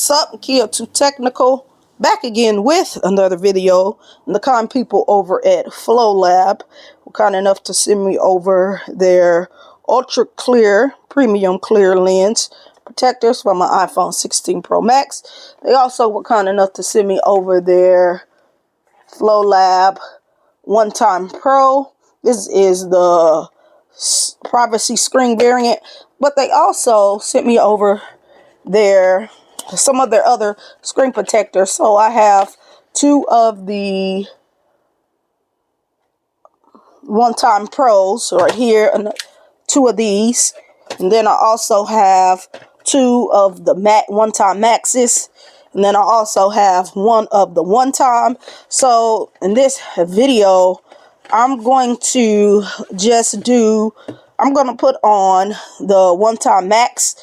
Sup, Kia Too Technical, back again with another video. And the kind people over at FLOLAB were kind enough to send me over their ultra clear, premium clear lens protectors for my iPhone 16 Pro Max. They also were kind enough to send me over their FLOLAB ONETIME Pro. This is the privacy screen variant, but they also sent me over some of their other screen protectors. So I have two of the ONETIME Pros right here, and two of these, and then I also have two of the ONETIME Maxes, and then I also have one of the ONETIME. So in this video, I'm going to put on the ONETIME Max,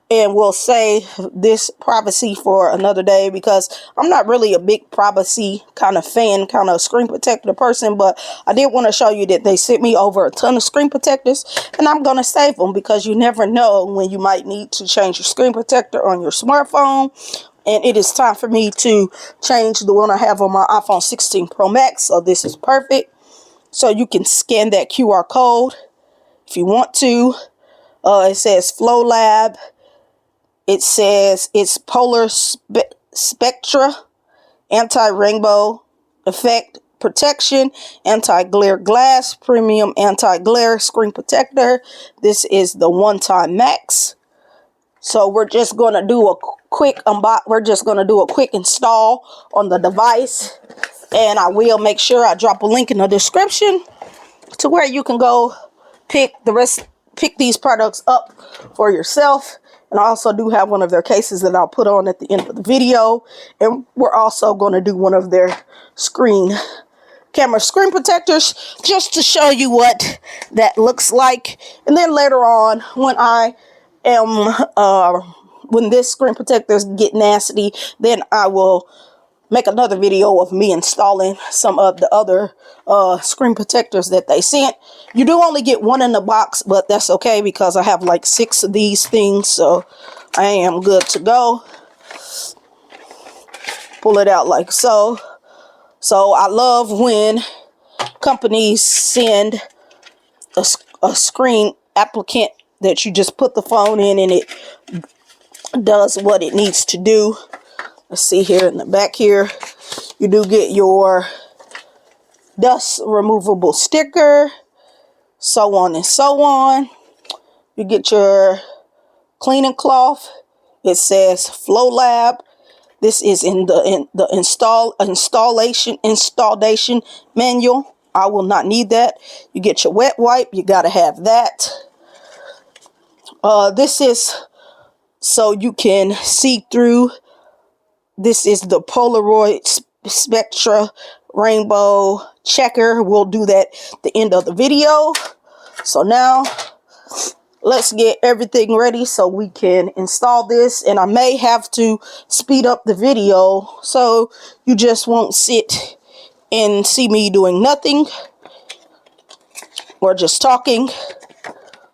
and we'll save this privacy for another day, because I'm not really a big privacy kind of fan, kind of screen protector person, but I did want to show you that they sent me over a ton of screen protectors, and I'm going to save them because you never know when you might need to change your screen protector on your smartphone. And it is time for me to change the one I have on my iPhone 16 Pro Max, so this is perfect. So you can scan that QR code if you want to. It says FLOLAB. It says it's polar spectra, anti-rainbow effect protection, anti-glare glass, premium anti-glare screen protector. This is the ONETIME Max. So we're just going to do a quick install on the device, and I will make sure I drop a link in the description to where you can go pick these products up for yourself. And I also do have one of their cases that I'll put on at the end of the video. And we're also going to do one of their camera screen protectors, just to show you what that looks like. And then later on, when this screen protectors get nasty, then I will make another video of me installing some of the other screen protectors that they sent. You do only get one in the box, but that's okay because I have like 6 of these things, so I am good to go. Pull it out like so. So I love when companies send a screen applicant that you just put the phone in and it does what it needs to do. Let's see here in the back here, you do get your dust removable sticker, so on and so on. You get your cleaning cloth. It says FLOLAB. This is in the installation manual. I will not need that. You get your wet wipe. You got to have that. This is so you can see through. This is the Polaroid Spectra Rainbow Checker. We'll do that at the end of the video. So now let's get everything ready so we can install this. And I may have to speed up the video so you just won't sit and see me doing nothing or just talking.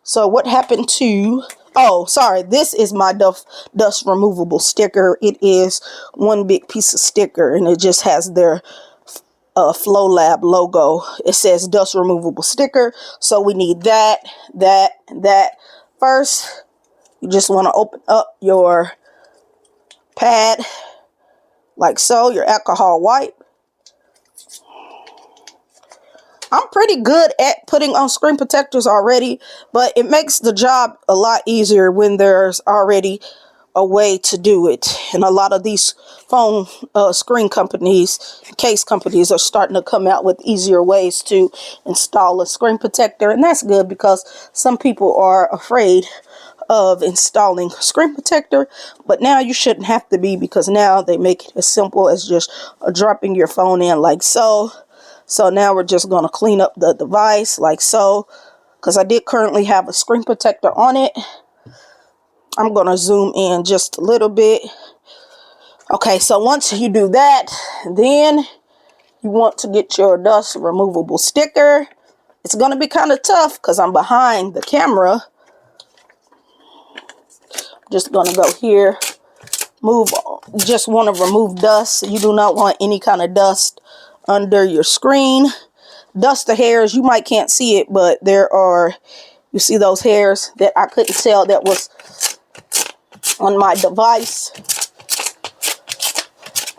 So what happened to... Oh, sorry, this is my dust removable sticker. It is one big piece of sticker, and it just has their FLOLAB logo. It says dust removable sticker, so we need that. First, you just want to open up your pad, like so, your alcohol wipe. I'm pretty good at putting on screen protectors already, but it makes the job a lot easier when there's already a way to do it. And a lot of these phone screen companies, case companies, are starting to come out with easier ways to install a screen protector. And that's good, because some people are afraid of installing a screen protector, but now you shouldn't have to be, because now they make it as simple as just dropping your phone in like so. So now we're just going to clean up the device like so, because I did currently have a screen protector on it. I'm going to zoom in just a little bit. Okay, so once you do that, then you want to get your dust removable sticker. It's going to be kind of tough because I'm behind the camera. I'm just going to go here, just want to remove dust. You do not want any kind of dust under your screen. Dust or hairs, you might can't see it, but there are, you see those hairs that I couldn't tell that was on my device.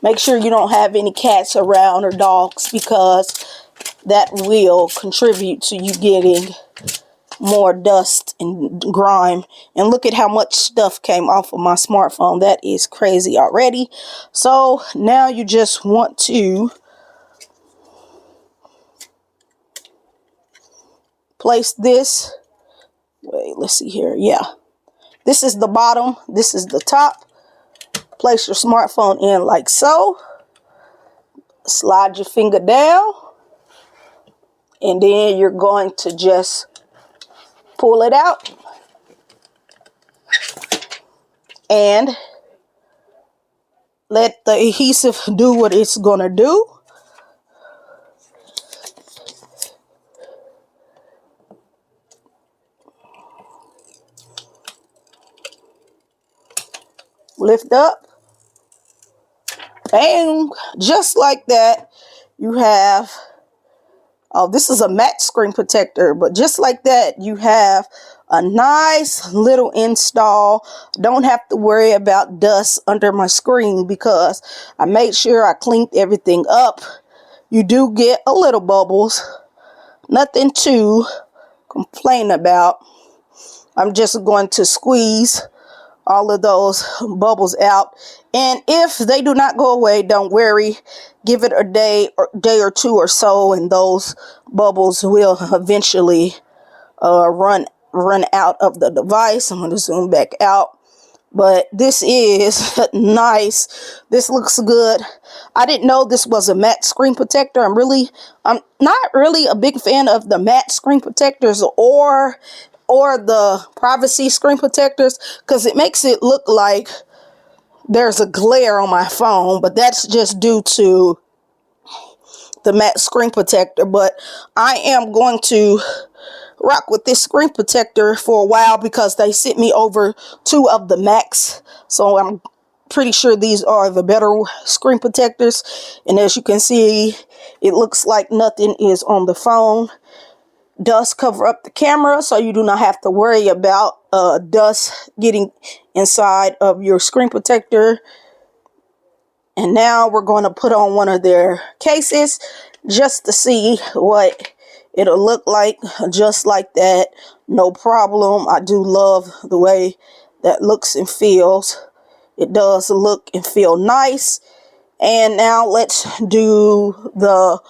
Make sure you don't have any cats around or dogs, because that will contribute to you getting more dust and grime. And look at how much stuff came off of my smartphone. That is crazy already. So now you just want to place this. Wait, let's see here. Yeah, this is the bottom, this is the top. Place your smartphone in like so. Slide your finger down, and then you're going to just pull it out and let the adhesive do what it's gonna do. Lift up, bang, just like that. You have, oh, this is a matte screen protector, but just like that, you have a nice little install. Don't have to worry about dust under my screen because I made sure I cleaned everything up. You do get a little bubbles, nothing to complain about. I'm just going to squeeze all of those bubbles out, and if they do not go away, don't worry. Give it a day or two or so, and those bubbles will eventually run out of the device. I'm going to zoom back out, but this is nice. This looks good. I didn't know this was a matte screen protector. I'm not really a big fan of the matte screen protectors or the privacy screen protectors, because it makes it look like there's a glare on my phone, but that's just due to the matte screen protector. But I am going to rock with this screen protector for a while because they sent me over 2 of the Macs, so I'm pretty sure these are the better screen protectors. And as you can see, it looks like nothing is on the phone. Dust cover up the camera, so you do not have to worry about dust getting inside of your screen protector. And now we're going to put on one of their cases just to see what it'll look like. Just like that, no problem. I do love the way that looks and feels. It does look and feel nice. And now let's do the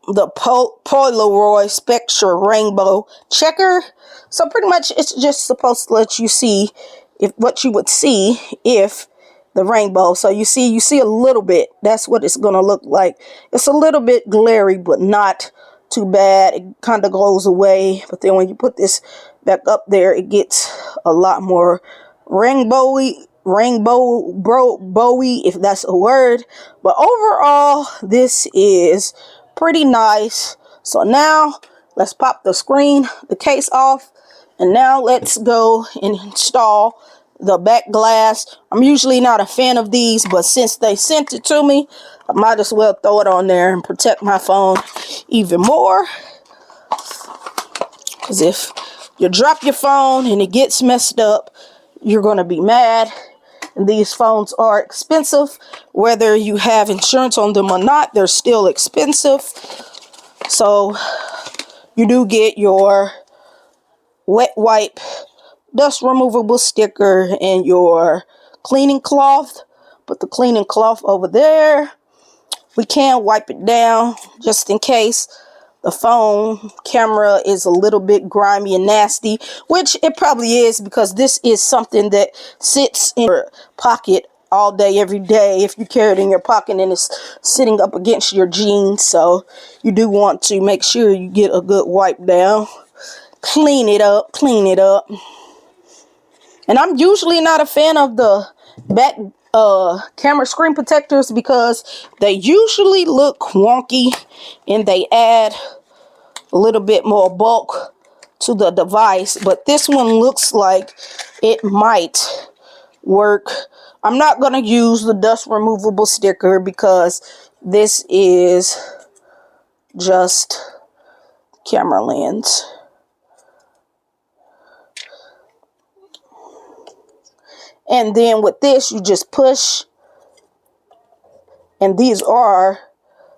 Polaroid Spectra Rainbow Checker. So pretty much it's just supposed to let you see if what you would see if the rainbow. So you see a little bit. That's what it's gonna look like. It's a little bit glary, but not too bad. It kind of goes away, but then when you put this back up there, it gets a lot more rainbowy, if that's a word. But overall, this is pretty nice. So now let's pop the case off, and now let's go and install the back glass. I'm usually not a fan of these, but since they sent it to me, I might as well throw it on there and protect my phone even more. Because if you drop your phone and it gets messed up, you're going to be mad. And these phones are expensive. Whether you have insurance on them or not, they're still expensive. So you do get your wet wipe, dust removable sticker, and your cleaning cloth. Put the cleaning cloth over there. We can wipe it down just in case the phone camera is a little bit grimy and nasty, which it probably is, because this is something that sits in your pocket all day, every day. If you carry it in your pocket and it's sitting up against your jeans, so you do want to make sure you get a good wipe down. Clean it up. And I'm usually not a fan of the back camera screen protectors because they usually look wonky and they add a little bit more bulk to the device, but this one looks like it might work. I'm not going to use the dust removable sticker because this is just camera lens. And then with this, you just push, and these are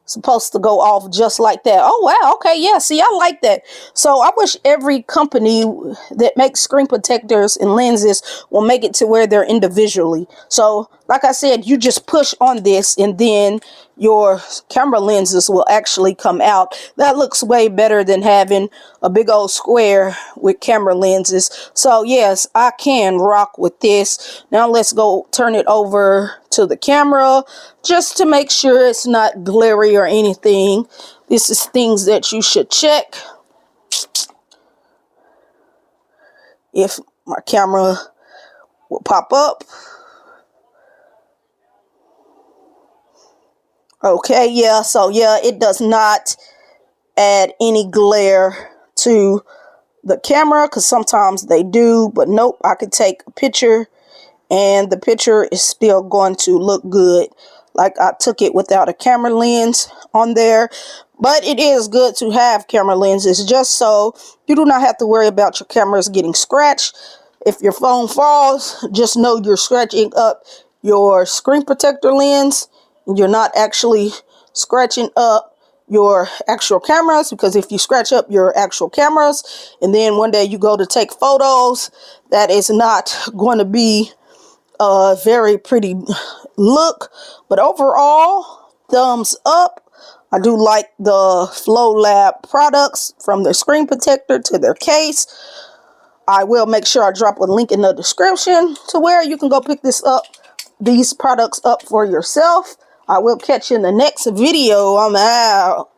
supposed to go off just like that. Oh wow, okay, yeah, see, I like that. So I wish every company that makes screen protectors and lenses will make it to where they're individually. So like I said, you just push on this and then your camera lenses will actually come out. That looks way better than having a big old square with camera lenses. So yes, I can rock with this. Now let's go turn it over to the camera just to make sure it's not glary or anything. This is things that you should check. If my camera will pop up. Okay, yeah, so yeah, it does not add any glare to the camera, because sometimes they do, but nope, I could take a picture and the picture is still going to look good like I took it without a camera lens on there. But it is good to have camera lenses just so you do not have to worry about your cameras getting scratched. If your phone falls, just know you're scratching up your screen protector lens. You're not actually scratching up your actual cameras, because if you scratch up your actual cameras and then one day you go to take photos, that is not going to be a very pretty look. But overall, thumbs up. I do like the FLOLAB products, from their screen protector to their case. I will make sure I drop a link in the description to where you can go pick these products up for yourself. I will catch you in the next video. I'm out.